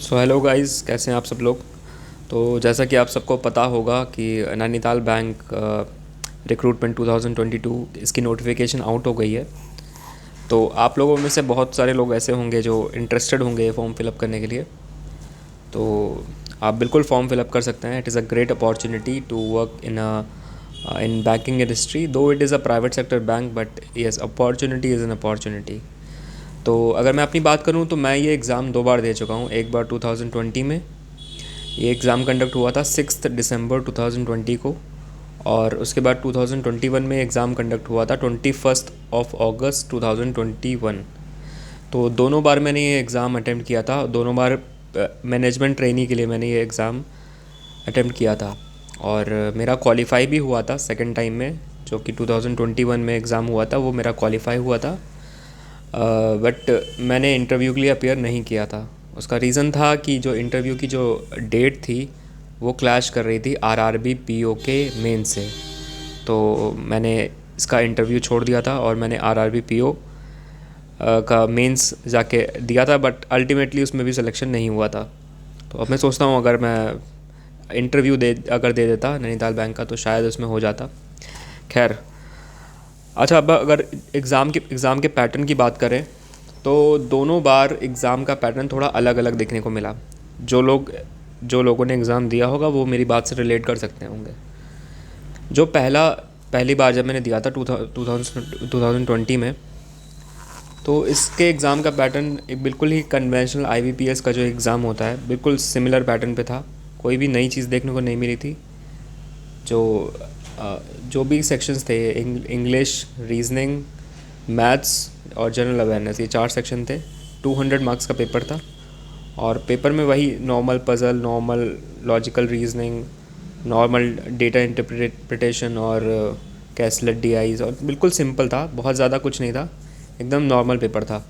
So hello guys, कैसे हैं आप सब लोग। तो जैसा कि आप सबको पता होगा कि नैनीताल बैंक रिक्रूटमेंट 2022 इसकी नोटिफिकेशन आउट हो गई है। तो आप लोगों में से बहुत सारे लोग ऐसे होंगे जो इंटरेस्टेड होंगे ये फॉर्म फिलअप करने के लिए। तो आप बिल्कुल फॉर्म फिलअप कर सकते हैं। It is a great opportunity to work in banking industry, though it is a private sector bank, but yes, opportunity is an opportunity. तो अगर मैं अपनी बात करूं तो मैं ये एग्ज़ाम दो बार दे चुका हूं। एक बार 2020 में ये एग्ज़ाम कंडक्ट हुआ था 6 दिसंबर 2020 को, और उसके बाद 2021 में एग्ज़ाम कंडक्ट हुआ था 21 अगस्त 2021। तो दोनों बार मैंने ये एग्ज़ाम अटेम्प्ट किया था। दोनों बार मैनेजमेंट ट्रेनी के लिए मैंने ये एग्ज़ाम अटेम्प्ट किया था, और मेरा क्वालिफाई भी हुआ था सेकंड टाइम में। जो कि 2021 में एग्ज़ाम हुआ था वो मेरा क्वालिफाई हुआ था, बट मैंने इंटरव्यू के लिए अपेयर नहीं किया था। उसका रीज़न था कि जो इंटरव्यू की जो डेट थी वो क्लैश कर रही थी आरआरबी पीओ के मेन से। तो मैंने इसका इंटरव्यू छोड़ दिया था और मैंने आरआरबी पीओ का मेंस जाके दिया था, बट अल्टीमेटली उसमें भी सिलेक्शन नहीं हुआ था। तो अब मैं सोचता हूँ अगर मैं इंटरव्यू अगर दे देता नैनीताल बैंक का तो शायद उसमें हो जाता। खैर, अच्छा, अब अगर एग्ज़ाम के पैटर्न की बात करें तो दोनों बार एग्ज़ाम का पैटर्न थोड़ा अलग अलग देखने को मिला। जो लोगों ने एग्ज़ाम दिया होगा वो मेरी बात से रिलेट कर सकते होंगे। जो पहली बार जब मैंने दिया था 2020 में, तो इसके एग्ज़ाम का पैटर्न एक बिल्कुल ही कन्वेंशनल आईबीपीएस का जो एग्ज़ाम होता है बिल्कुल सिमिलर पैटर्न पे था। कोई भी नई चीज़ देखने को नहीं मिली थी। जो जो भी सेक्शंस थे, इंग्लिश, रीजनिंग, मैथ्स और जनरल अवेयरनेस, ये चार सेक्शन थे। 200 मार्क्स का पेपर था, और पेपर में वही normal puzzle, normal logical reasoning, normal data interpretation और कैसलेट डीआईज, और बिल्कुल सिंपल था, बहुत ज़्यादा कुछ नहीं था, एकदम नॉर्मल पेपर था।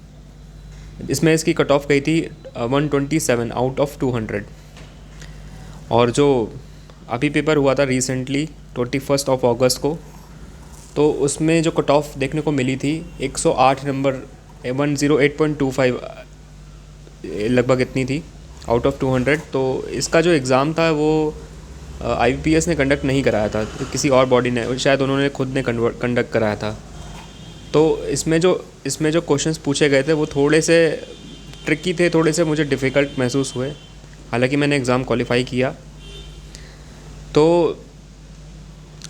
इसमें इसकी कट ऑफ गई थी 127 आउट ऑफ 200। और जो अभी पेपर हुआ था रिसेंटली 21 अगस्त को, तो उसमें जो कट ऑफ देखने को मिली थी 108 नंबर, 108.25 लगभग इतनी थी आउट ऑफ 200। तो इसका जो एग्ज़ाम था वो आईबीपीएस ने कंडक्ट नहीं कराया था, तो किसी और बॉडी ने, शायद उन्होंने खुद ने कंडक्ट कराया था। तो इसमें जो क्वेश्चंस पूछे गए थे वो थोड़े से ट्रिकी थे, थोड़े से मुझे डिफ़िकल्ट महसूस हुए। हालांकि मैंने एग्ज़ाम क्वालिफाई किया। तो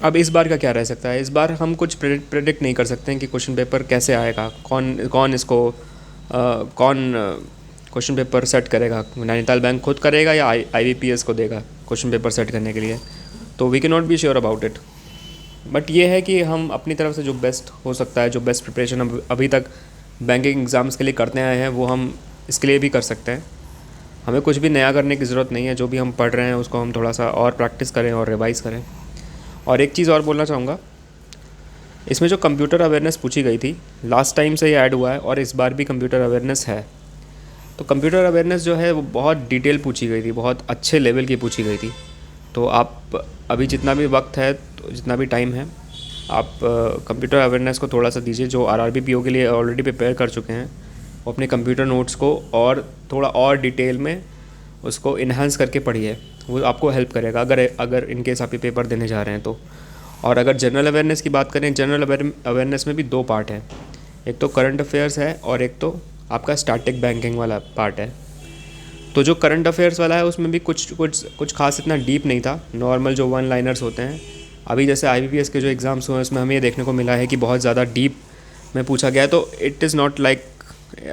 अब इस बार का क्या रह सकता है। इस बार हम कुछ प्रेडिक्ट नहीं कर सकते हैं कि क्वेश्चन पेपर कैसे आएगा, कौन क्वेश्चन पेपर सेट करेगा। नैनीताल बैंक खुद करेगा या आईबीपीएस को देगा क्वेश्चन पेपर सेट करने के लिए। तो we can not be sure about it. But ये है कि हम अपनी तरफ से जो बेस्ट हो सकता है, जो बेस्ट प्रिपरेशन हम अभी तक बैंकिंग एग्ज़ाम्स के लिए करते आए हैं, वो हम इसके लिए भी कर सकते हैं। हमें कुछ भी नया करने की ज़रूरत नहीं है। जो भी हम पढ़ रहे हैं उसको हम थोड़ा सा और प्रैक्टिस करें और रिवाइज़ करें। और एक चीज़ और बोलना चाहूँगा, इसमें जो कंप्यूटर अवेयरनेस पूछी गई थी, लास्ट टाइम से ये ऐड हुआ है और इस बार भी कंप्यूटर अवेयरनेस है। तो कंप्यूटर अवेयरनेस जो है वो बहुत डिटेल पूछी गई थी, बहुत अच्छे लेवल की पूछी गई थी। तो आप अभी जितना भी वक्त है, तो जितना भी टाइम है, आप कंप्यूटर अवेयरनेस को थोड़ा सा दीजिए। जो आरआरबी पीओ के लिए ऑलरेडी प्रिपेयर कर चुके हैं वो अपने कंप्यूटर नोट्स को और थोड़ा और डिटेल में उसको इन्हांस करके पढ़िए। वो आपको हेल्प करेगा अगर इनकेस आप ये पेपर देने जा रहे हैं तो। और अगर जनरल अवेयरनेस की बात करें, जनरल अवेयरनेस में भी दो पार्ट है। एक तो करंट अफेयर्स है और एक तो आपका स्टैटिक बैंकिंग वाला पार्ट है। तो जो करंट अफेयर्स वाला है उसमें भी कुछ खास इतना डीप नहीं था, नॉर्मल जो वन लाइनर्स होते हैं। अभी जैसे आईबीपीएस के जो एग्ज़ाम्स हुए हैं उसमें हमें ये देखने को मिला है कि बहुत ज़्यादा डीप में पूछा गया है। तो इट इज़ नॉट लाइक,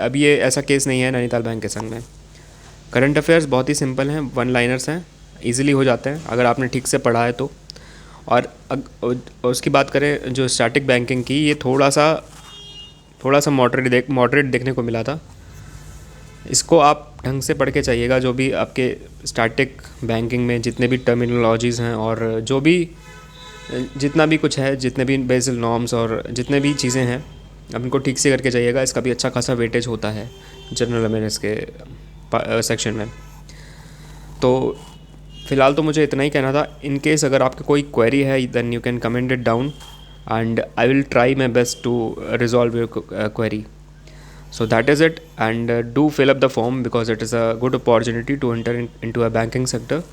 अभी ये ऐसा केस नहीं है नैनीताल बैंक के संग में। करंट अफेयर्स बहुत ही सिंपल हैं, वन लाइनर्स हैं, ईजिली हो जाते हैं अगर आपने ठीक से पढ़ा है तो। और उसकी बात करें जो स्टैटिक बैंकिंग की, ये थोड़ा सा मॉडरेट देखने को मिला था। इसको आप ढंग से पढ़ के चाहिएगा। जो भी आपके स्टैटिक बैंकिंग में जितने भी टर्मिनोलॉजीज़ हैं और जो भी जितना भी कुछ है, जितने भी बेसिक नॉर्म्स और जितने भी चीज़ें हैं, आप इनको ठीक से करके जाइएगा। इसका भी अच्छा खासा वेटेज होता है जनरल अवेयरनेस के सेक्शन में। तो फ़िलहाल तो मुझे इतना ही कहना था। इन केस अगर आपका कोई क्वेरी है then you can comment it down and I will try my best to resolve your query. So that is it, and do fill up the form because it is a good opportunity to enter into a banking sector.